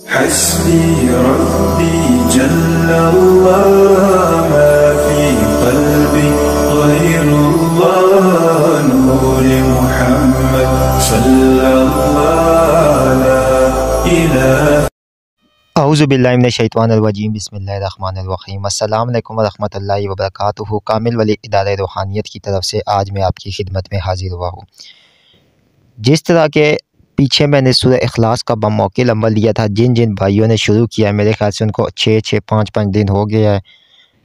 हस्बी रब्बी जल्लल्लाह मा फी क़ल्बी ग़ैरुल्लाह नूर मुहम्मद सल्लल्लाहु ला इलाहा। औज़ु बिल्लाहि मिनश शैतानिर रजीम बिस्मिल्लाहिर रहमानिर रहीम। अस्सलामु अलैकुम व रहमतुल्लाहि व बरकातुहू। कामिल वली इदारे रूहानियत की तरफ से आज मैं आपकी खिदमत में हाजिर हुआ हूँ। जिस तरह के पीछे मैंने सूरह इखलास का बमौकिल अमल लिया था, जिन जिन भाइयों ने शुरू किया, मेरे ख्याल से उनको 6-6 5-5 दिन हो गया है।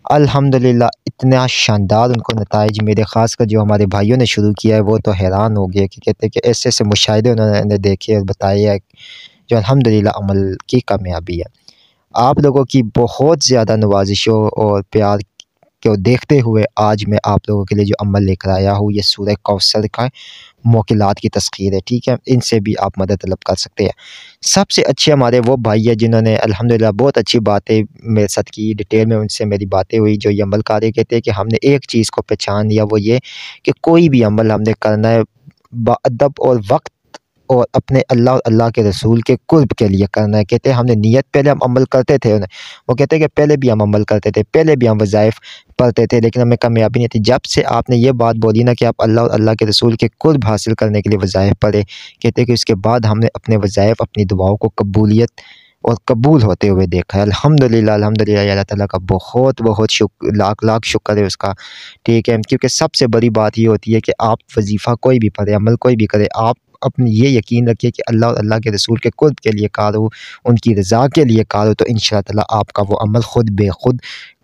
अल्हम्दुलिल्लाह इतना शानदार उनको नताइज मेरे ख़ासकर जो हमारे भाइयों ने शुरू किया है वो तो हैरान हो गए कि कहते हैं कि ऐसे ऐसे मुशाहिदे उन्होंने देखे और बताए है जो अल्हम्दुलिल्लाह अमल की कामयाबी है। आप लोगों की बहुत ज़्यादा नवाजिशों और प्यार को देखते हुए आज मैं आप लोगों के लिए जो अमल लेकर आया हूँ, ये सूरह कौसर का मौकिलात की तस्खीर है। ठीक है, इनसे भी आप मदद तलब कर सकते हैं। सबसे अच्छे हमारे वो भाई है जिन्होंने अल्हम्दुलिल्लाह बहुत अच्छी बातें मेरे साथ की, डिटेल में उनसे मेरी बातें हुई। जो ये अमल कार्य कहते हैं कि हमने एक चीज़ को पहचान लिया, वो ये कि कोई भी अमल हमने करना है बाअदब और वक्त और अपने अल्लाह और अल्लाह के रसूल के कुर्ब के लिए करना है। कहते हैं हमने नियत पहले हम अमल करते थे, वो कहते हैं कि पहले भी हम अमल करते थे, पहले भी हम वज़ाइफ पढ़ते थे, लेकिन हमें कामयाबी नहीं थी। जब से आपने ये बात बोली ना कि आप अल्लाह और अल्लाह के रसूल के कुर्ब हासिल करने के लिए वज़ाइफ पढ़े, कहते हैं कि उसके बाद हमने अपने वज़ाइफ, अपनी दुआओं को कबूलियत और कबूल होते हुए देखा है। अल्हम्दुलिल्लाह अल्हम्दुलिल्लाह, अल्लाह ताला का बहुत बहुत लाख लाख शुक्र है उसका। ठीक है, क्योंकि सबसे बड़ी बात ये होती है कि आप वजीफ़ा कोई भी पढ़े, अमल कोई भी करे, आप अपनी ये यकीन रखिए कि अल्लाह और अल्लाह के रसूल के कुर्ब के लिए करो, उनकी रज़ा के लिए करो, तो इंशाअल्लाह आपका वो अमल ख़ुद बेख़ुद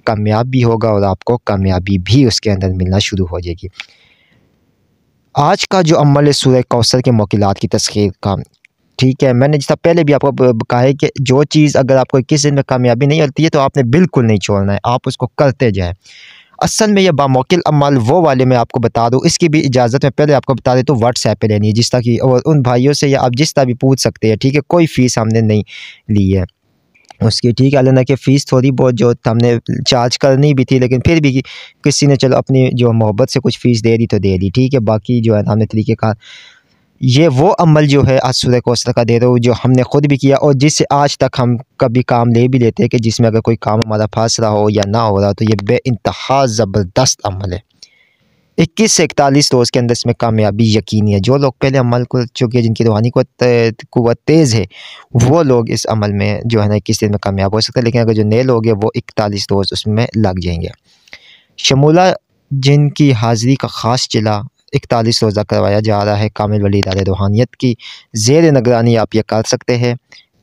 कामयाब भी होगा और आपको कामयाबी भी उसके अंदर मिलना शुरू हो जाएगी। आज का जो अमल है सूरह कौसर के मौकिलात की तस्खीर का, ठीक है, मैंने जैसा पहले भी आपको कहा है कि जो चीज़ अगर आपको किसी में कामयाबी नहीं होती है तो आपने बिल्कुल नहीं छोड़ना है, आप उसको करते जाएँ। असल में ये बामौकिल अमल वो वाले मैं आपको बता दूँ, इसकी भी इजाज़त मैं पहले आपको बता देता हूँ व्हाट्सएप पे लेनी है, जिस तरह की और उन भाइयों से या आप जिस तरह भी पूछ सकते हैं। ठीक है, कोई फ़ीस हमने नहीं ली है उसकी। ठीक है, हालांकि फ़ीस थोड़ी बहुत जो हमने चार्ज करनी भी थी, लेकिन फिर भी किसी ने चलो अपनी जो मोहब्बत से कुछ फ़ीस दे दी तो दे दी। ठीक है, बाकी जो है हमने तरीके का ये वो अमल जो है आज सूरह कौसर का दे रहा हूँ, जो हमने ख़ुद भी किया और जिससे आज तक हम कभी काम ले भी लेते हैं कि जिसमें अगर कोई काम हमारा फंस रहा हो या ना हो रहा, तो ये बेइंतहा ज़बरदस्त अमल है। 21 से 41 रोज़ के अंदर इसमें कामयाबी यकीनी है। जो लोग पहले अमल कर चुके हैं, जिनकी रूहानी क़ुव्वत तेज़ है, वो लोग इस अमल में जो है ना 21 दिन में कामयाब हो सकते हैं, लेकिन अगर जो नए लोग हैं वो 41 रोज़ उसमें लग जाएंगे। शमूला जिनकी हाज़िरी का ख़ास जिला 41 रोज़ा करवाया जा रहा है, कामिल वली इदारे रूहानियत की ज़ेर निगरानी आप ये कर सकते हैं।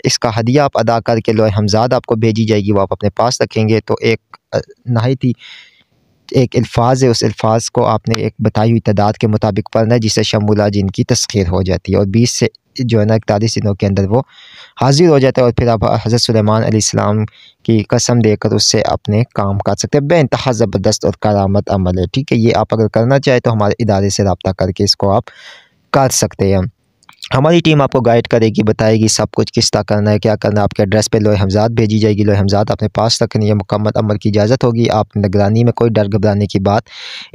इसका हदिया आप अदा करके लोहे हमज़ाद आपको भेजी जाएगी, वो आप अपने पास रखेंगे। तो एक एक अल्फ़ाज़ है, उस अल्फ़ाज़ को आपने एक बताई हुई तादाद के मुताबिक पढ़ना है, जिससे शमूला जिनकी तस्ख़ीर हो जाती है और 20 से जो है ना 41 दिनों के अंदर वो हाज़िर हो जाता है। और फिर आप हज़रत सुलेमान अलैहिस्सलाम की कसम देकर उससे अपने काम कर सकते हैं। बेइंतहा ज़बरदस्त और करामत अमल है। ठीक है, ये आप अगर करना चाहें तो हमारे इदारे से रब्ता करके इसको आप कर सकते हैं। हमारी टीम आपको गाइड करेगी, बताएगी सब कुछ किस तरह करना है, क्या करना है। आपके एड्रेस पे लोहे हमज़ाद भेजी जाएगी, लोहे हमज़ाद अपने पास रखनी है, मुकम्मल अमल की इजाज़त होगी। आप निगरानी में कोई डर घबराने की बात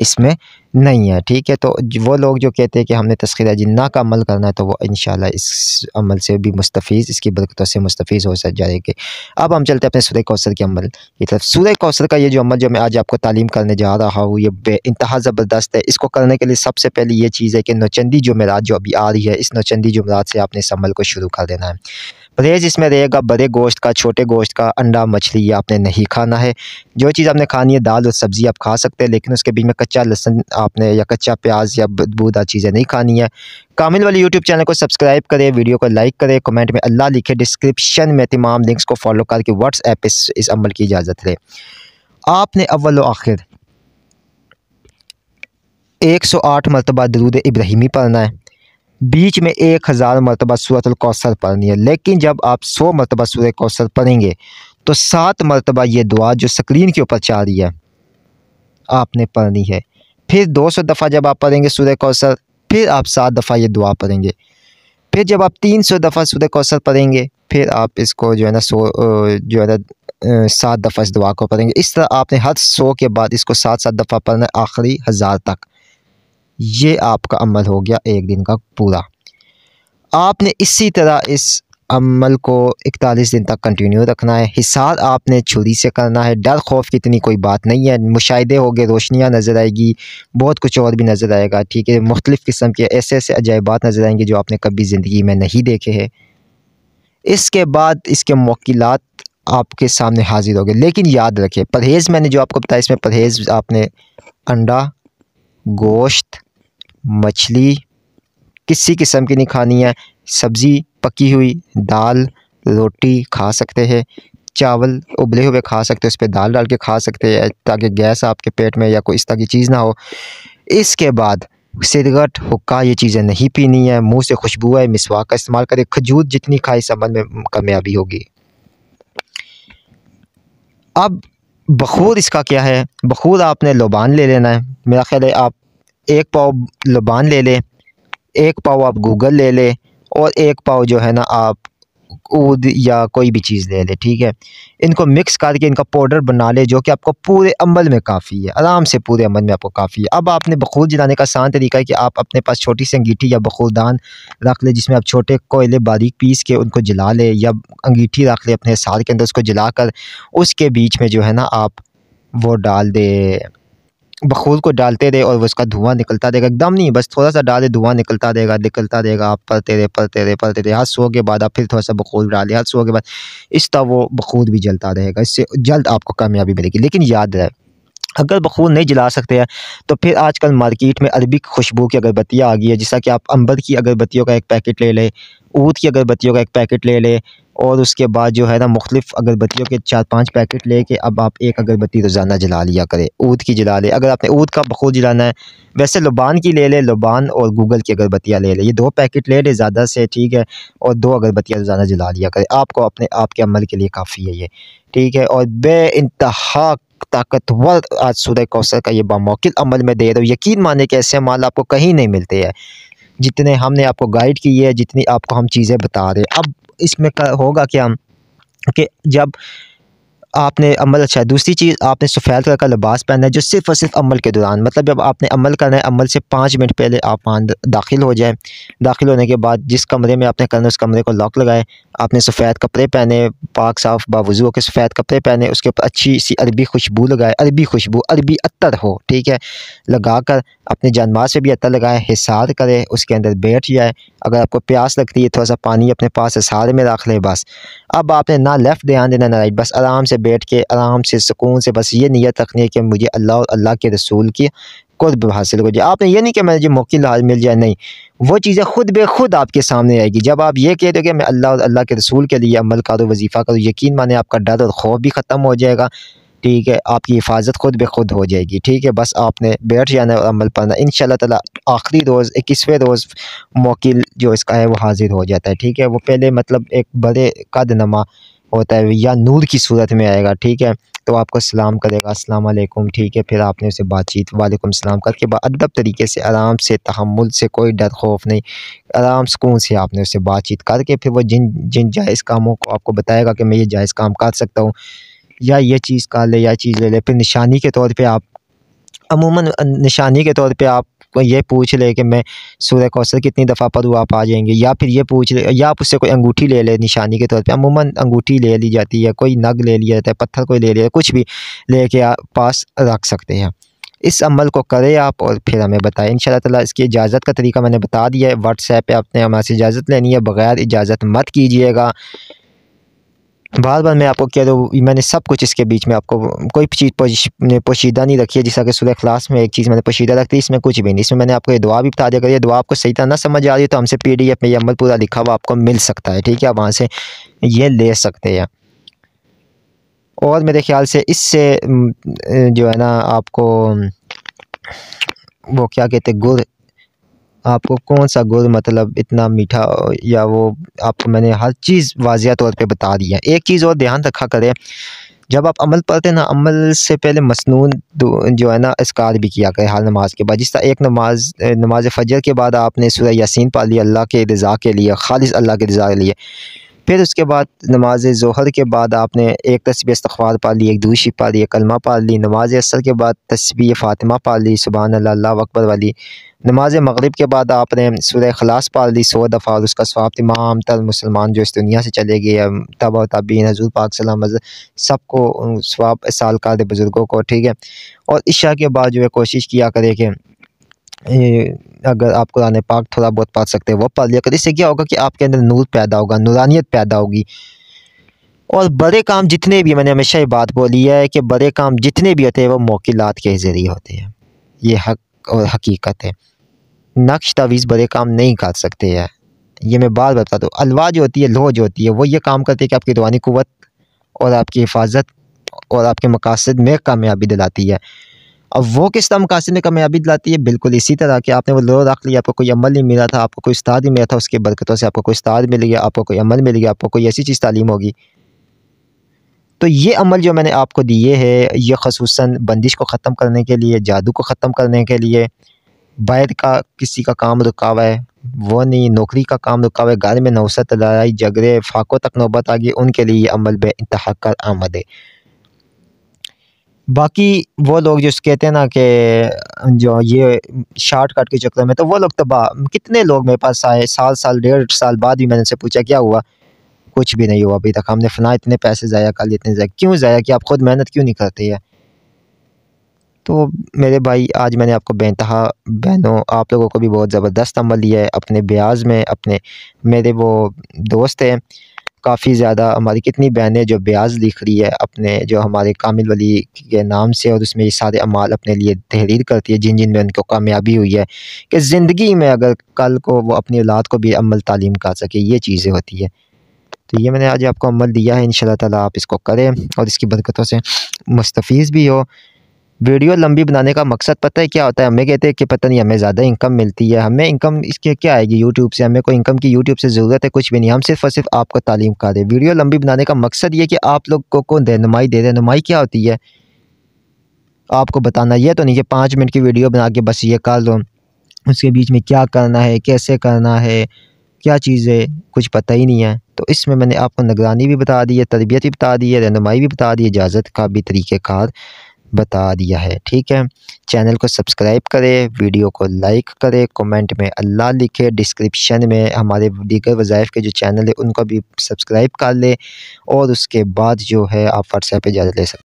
इसमें नहीं है। ठीक है, तो वो लोग जो कहते हैं कि हमने तस्ख़ीर जिन्ना का अमल करना है, तो वो इंशाअल्लाह इस अमल से भी मुस्तफ़ीज़, इसकी बरकतों से मुस्तफ़ीज़ हो जाएंगे। अब हम चलते हैं अपने सूरह कौसर के अमल की तरफ। सूरह कौसर का ये जो अमल जो मैं आज आपको तालीम करने जा रहा हूँ, ये बेइंतहा ज़बरदस्त है। इसको करने के लिए सबसे पहले ये चीज़ है कि नौचंदी जुमेरात जो अभी आ रही है, इस नौचंदी जुमेरात से आपने इस अमल को शुरू कर देना है। परहेज़ इसमें रहेगा बड़े गोश्त का, छोटे गोश्त का, अंडा, मछली ये आपने नहीं खाना है। जो चीज़ आपने खानी है दाल और सब्ज़ी आप खा सकते हैं, लेकिन उसके बीच में कच्चा लहसुन आपने या कच्चा प्याज या बदबूदार चीज़ें नहीं खानी है। कामिल वाली यूट्यूब चैनल को सब्सक्राइब करें, वीडियो को लाइक करें, कमेंट में अल्लाह लिखे, डिस्क्रिप्शन में तमाम लिंक्स को फॉलो करके व्हाट्सएप पे इस अमल की इजाज़त लें। आपने अव्वल व आखिर 108 मरतबा दरूद इब्राहिमी पढ़ना है, बीच में 1000 मरतबा सूरतुल कौसर पढ़नी है। लेकिन जब आप 100 मरतबा सूरह कौसर पढ़ेंगे तो 7 मरतबा ये दुआ जो स्क्रीन के ऊपर चल रही है आपने पढ़नी है। फिर 200 दफ़ा जब आप पढ़ेंगे सूरह कौसर, फिर आप 7 दफ़ा ये दुआ पढ़ेंगे। फिर जब आप 300 दफ़ा सूरह कौसर पढ़ेंगे, फिर आप इसको जो है ना 7 दफ़ा इस दुआ को पढ़ेंगे। इस तरह आपने हर 100 के बाद इसको 7-7 दफ़ा पढ़ना है, आखिरी 1000 तक। ये आपका अमल हो गया एक दिन का पूरा। आपने इसी तरह इस अमल को 41 दिन तक कंटिन्यू रखना है। हिसार आपने छुरी से करना है। डर खौफ की इतनी कोई बात नहीं है। मुशाहिदे होंगे, रोशनियाँ नज़र आएगी, बहुत कुछ और भी नज़र आएगा। ठीक है, मुख्तलिफ़ किस्म के ऐसे ऐसे अजायबात नज़र आएंगे जो आपने कभी ज़िंदगी में नहीं देखे हैं। इसके बाद इसके मुवक्किलात आपके सामने हाजिर होंगे। लेकिन याद रखें, परहेज़ मैंने जो आपको बताया, इसमें परहेज़ आपने अंडा, गोश्त, मछली किसी किस्म की नहीं खानी है। सब्ज़ी, पकी हुई दाल, रोटी खा सकते हैं। चावल उबले हुए खा सकते हो, उस पर दाल डाल के खा सकते हैं ताकि गैस आपके पेट में या कोई इस तरह की चीज़ ना हो। इसके बाद सिगरेट, हुक्का ये चीज़ें नहीं पीनी है। मुंह से खुशबू है, मिसवाक का इस्तेमाल करें। खजूर जितनी खाए इस अमल में कामयाबी होगी। अब बखूर इसका क्या है? बखूर आपने लुबान ले लेना है। मेरा ख्याल है आप 1 पाव लुबान ले लें, 1 पाव आप गूगल ले लें और 1 पाव जो है ना आप ऊद या कोई भी चीज़ ले लें। ठीक है, इनको मिक्स करके इनका पाउडर बना ले, जो कि आपको पूरे अमल में काफ़ी है। आराम से पूरे अमल में आपको काफ़ी है। अब आपने बखूर जलाने का आसान तरीका है कि आप अपने पास छोटी सी अंगीठी या बखूरदान रख ले, जिसमें आप छोटे कोयले बारीक पीस के उनको जला ले, या अंगीठी रख ले अपने साथ के अंदर, उसको जलाकर उसके बीच में जो है ना आप वो डाल दे, बखूर को डालते रहे और उसका धुआं निकलता रहेगा। एकदम नहीं, बस थोड़ा सा डाले, धुआं निकलता रहेगा। आप पलते रहे। हर सौ के बाद आप फिर थोड़ा सा बखूर डालें। हर सौ के बाद इस तरह वो बखूर भी जलता रहेगा। इससे जल्द आपको कामयाबी मिलेगी। लेकिन याद रहे, अगर बखूर नहीं जला सकते हैं तो फिर आजकल मार्केट में अरबिक खुशबू की अगरबत्तियाँ आ गई है, जैसा कि आप अंबर की अगरबत्तियों का एक पैकेट ले लें, ऊद की अगरबत्तियों का एक पैकेट ले लें, और उसके बाद जो है ना मुख्तलिफ़ अगरबत्तियों के 4-5 पैकेट लेके अब आप एक अगरबत्ती रोज़ाना जला लिया करें। ऊद की जला लें। अगर आपने ऊद का बखूर जलाना है, वैसे लुबान की ले लें, लुबान और गूगल की अगरबत्तियाँ ले लें। ये 2 पैकेट ले लें ज़्यादा से, ठीक है, और 2 अगरबत्तियाँ रोज़ाना जला लिया करें। आपको अपने आप के अमल के लिए काफ़ी है ये, ठीक है। और बेइंतहा ताकतवर आज सूरह कौसर का ये बामौकिल अमल में दे रहे हो। यकीन माने कि ऐसे अमाल आपको कहीं नहीं मिलते हैं जितने हमने आपको गाइड की है, जितनी आपको हम चीज़ें बता रहे हैं। अब इसमें होगा क्या कि जब आपने अमल, अच्छा दूसरी चीज़, आपने सफ़ेद कलर का लिबास पहनना है जो सिर्फ़ और सिर्फ अमल के दौरान, मतलब जब आपने अमल करना है, अमल से 5 मिनट पहले आप वहाँ दाखिल हो जाएँ। दाखिल होने के बाद जिस कमरे में आपने करना है उस कमरे को लॉक लगाएँ। आपने सफ़ेद कपड़े पहने, पाक साफ़ बावज़ू होकर सफ़ेद कपड़े पहने, उसके ऊपर अच्छी सी अरबी खुशबू लगाए, अरबी खुशबू, अरबी अत्तर हो, ठीक है, लगा कर अपने जानमाज़ से भी अत्तर लगाए, हिसार करे, उसके अंदर बैठ जाए। अगर आपको प्यास लगती है, थोड़ा सा पानी अपने पास हिसार में रख ले बस। अब आपने ना लेफ़्ट ध्यान देना ना राइट, बस आराम से बैठ के, आराम से, सुकून से बस ये नियत रखनी है कि मुझे अल्लाह और अल्लाह के रसूल की कुर्ब हासिल हो जाए। आपने ये नहीं कि मुझे मुवक्किल मिल जाए, नहीं, वो चीज़ें खुद ब खुद आपके सामने आएगी। जब आप ये कहते हो कि मैं अल्लाह और अल्लाह के रसूल के लिए अमल करूँ, वजीफ़ा करूँ, यकीन माने आपका डर और खौफ भी ख़त्म हो जाएगा, ठीक है, आपकी हिफाजत खुद ब खुद हो जाएगी, ठीक है। बस आपने बैठ जाना है और अमल पढ़ना। इंशाअल्लाह ताला आखिरी रोज़ 21वें रोज़ मुवक्किल जो इसका है वो हाज़िर हो जाता है, ठीक है। वो पहले मतलब एक बड़े कद नमा होता है या नूर की सूरत में आएगा, ठीक है। तो आपको सलाम करेगा, अस्सलाम वालेकुम, ठीक है। फिर आपने उससे बातचीत वालेकुम सलाम करके अदब तरीके से, आराम से, तहम्मुल से, कोई डर खौफ नहीं, आराम सुकून से आपने उससे बातचीत करके फिर वो जिन जायज़ कामों को आपको बताएगा कि मैं ये जायज़ काम कर सकता हूँ, या ये चीज़ कर ले, या चीज़ ले ले। फिर निशानी के तौर पे आप अमूमन निशानी के तौर पे आप ये पूछ ले कि मैं सूरह कौसर कितनी दफ़ा पढ़ूँ, आप आ जाएंगे। या फिर ये पूछ ले, या आप उससे कोई अंगूठी ले ले निशानी के तौर पे। अमूमन अंगूठी ले ली जाती है, कोई नग ले लिया जाता है, पत्थर कोई ले लिया, कुछ भी लेके आप पास रख सकते हैं। इस अमल को करें आप और फिर हमें बताएं। इंशाअल्लाह ताला इसकी इजाज़त का तरीका मैंने बता दिया है। व्हाट्सएप पे आपने हमारे से इजाज़त लेनी है, बग़ैर इजाज़त मत कीजिएगा। बार बार मैं आपको कह दूँ, मैंने सब कुछ इसके बीच में आपको कोई चीज़ पोशीदा नहीं रखी है। जैसा कि सूरह इखलास में एक चीज़ मैंने पोशीदा रखी है, इसमें कुछ भी नहीं। इसमें मैंने आपको ये दुआ भी बता दिया। अगर ये दुआ आपको सही तरह ना समझ आ रही है तो हमसे PDF में ये अमल पूरा लिखा हुआ आपको मिल सकता है, ठीक है, आप वहाँ से ये ले सकते हैं। और मेरे ख्याल से इससे जो है ना आपको वो क्या कहते हैं, गुड़, आपको कौन सा गुड़ मतलब इतना मीठा, या वो आपको मैंने हर चीज़ वाज़िया तौर पे बता दी है। एक चीज़ और ध्यान रखा करें, जब आप अमल पढ़ते हैं ना, अमल से पहले मसनून जो है ना इस्कार भी किया करें हर नमाज के बाद। जिस तरह एक नमाज फ़जर के बाद आपने सूरह यासीन पढ़ ली अल्लाह के रज़ा के लिए, खालिस अल्लाह के रज़ा के लिए, फिर उसके बाद नमाज ज़ोहर के बाद आपने एक तस्बीह इस्तग़फ़ार पढ़ ली, एक दूसरी पढ़ ली, एक कलमा पढ़ ली। नमाज असर के बाद तस्बीह फ़ातिमा पढ़ ली, सुबहान अल्लाह, अल्लाहु अकबर वाली। नमाज मगरिब के बाद आपने सूरह इख़लास पढ़ ली 100 दफ़ा, और उसका सवाब तमाम तर मुसलमान जो इस दुनिया से चले गए, तबा ताबीन, हज़ूर पाक सल्लल्लाहु अलैहि वसल्लम, सबको सवाब इरसाल कर दे बुज़ुर्गों को, ठीक है। और इशा के बाद जो है कोशिश किया करें कि अगर आप कुरान पाक थोड़ा बहुत पढ़ सकते हैं वो पढ़ लिया करें। इससे क्या होगा कि आपके अंदर नूर पैदा होगा, नूरानियत पैदा होगी। और बड़े काम जितने भी, मैंने हमेशा ये बात बोली है कि बड़े काम जितने भी होते हैं वो मौकिलात के ज़रिए होते हैं। ये हक और हकीकत है। नक्श तावीज़ बड़े काम नहीं कर सकते हैं, ये मैं बार बार बताता हूँ। अलवा जो होती है, लोह जो होती है, वो ये काम करती है कि आपकी रूहानी क़ुव्वत और आपकी हिफाजत और आपके मकासद में कामयाबी दिलाती है। अब वो किस तरह मकासद में कामयाबी दिलाती है? बिल्कुल इसी तरह कि आपने वो लोह रख लिया, आपको कोई अमल नहीं मिला था, आपको कोई उस्ताद नहीं मिला था, उसकी बरकतों से आपको कोई उस्ताद मिल गया, आपको कोई अमल मिल गया, आपको कोई ऐसी चीज़ तालीम होगी। तो ये अमल जो मैंने आपको दिए है, ये ख़ुसूसन बंदिश को ख़त्म करने के लिए, जादू को ख़त्म करने के लिए, बाहर का किसी का काम रुका हुआ है वो नहीं, नौकरी का काम रुका हुआ है, घर में नौसत, लड़ाई झगड़े, फाकों तक नौबत आ गई, उनके लिए ये अमल बेइंतहा कारआमद है। बाकी वो लोग जो कहते हैं ना कि जो ये शॉर्टकट के चक्कर में, तो वो लोग तबाह। कितने लोग मेरे पास आए, साल 1.5 साल बाद भी मैंने उनसे पूछा क्या हुआ? कुछ भी नहीं हुआ अभी तक। हमने फना इतने पैसे ज़ाया कर लिए, इतने ज़ाया क्यों ज़ाया कि आप खुद मेहनत क्यों नहीं करते हैं? तो मेरे भाई, आज मैंने आपको बेइंतहा बहनों, आप लोगों को भी बहुत ज़बरदस्त अमल दिया है अपने ब्याज में। अपने मेरे वो दोस्त हैं काफ़ी ज़्यादा, हमारी कितनी बहनें जो ब्याज लिख रही है अपने, जो हमारे कामिल वली के नाम से, और उसमें ये सारे अमाल अपने लिए तहरीर करती है, जिन जिन में उनको कामयाबी हुई है कि ज़िंदगी में अगर कल को वो अपनी औलाद को भी अमल तालीम कर सके, ये चीज़ें होती है। तो ये मैंने आज आपको अमल दिया है, इंशाल्लाह ताला आप इसको करें और इसकी बरकतों से मुस्तफ़ीज़ भी हो। वीडियो लंबी बनाने का मकसद पता है क्या होता है? हमें कहते हैं कि पता नहीं हमें ज़्यादा इनकम मिलती है, हमें इनकम इसके क्या आएगी यूट्यूब से, हमें कोई इनकम की यूट्यूब से ज़रूरत है कुछ भी नहीं। हम सिर्फ़ और सिर्फ आपको तालीम कर रहे हैं। वीडियो लंबी बनाने का मकसद ये कि आप लोग को रहनुमाई दे। रहनुमाई क्या होती है? आपको बताना। ये तो नहीं कि 5 मिनट की वीडियो बना के बस ये कर लो, उसके बीच में क्या करना है, कैसे करना है, क्या चीज़ें कुछ पता ही नहीं है। तो इसमें मैंने आपको निगरानी भी बता दी है, तरबियत भी बता दी है, रहनुमाई भी बता दी है, इजाज़त का भी तरीक़ेकार बता दिया है, ठीक है। चैनल को सब्सक्राइब करें, वीडियो को लाइक करें, कमेंट में अल्लाह लिखें, डिस्क्रिप्शन में हमारे दीगर वज़ाइफ के जो चैनल है उनको भी सब्सक्राइब कर लें, और उसके बाद जो है आप व्हाट्सएप पे इजाज़त ले सकते हैं।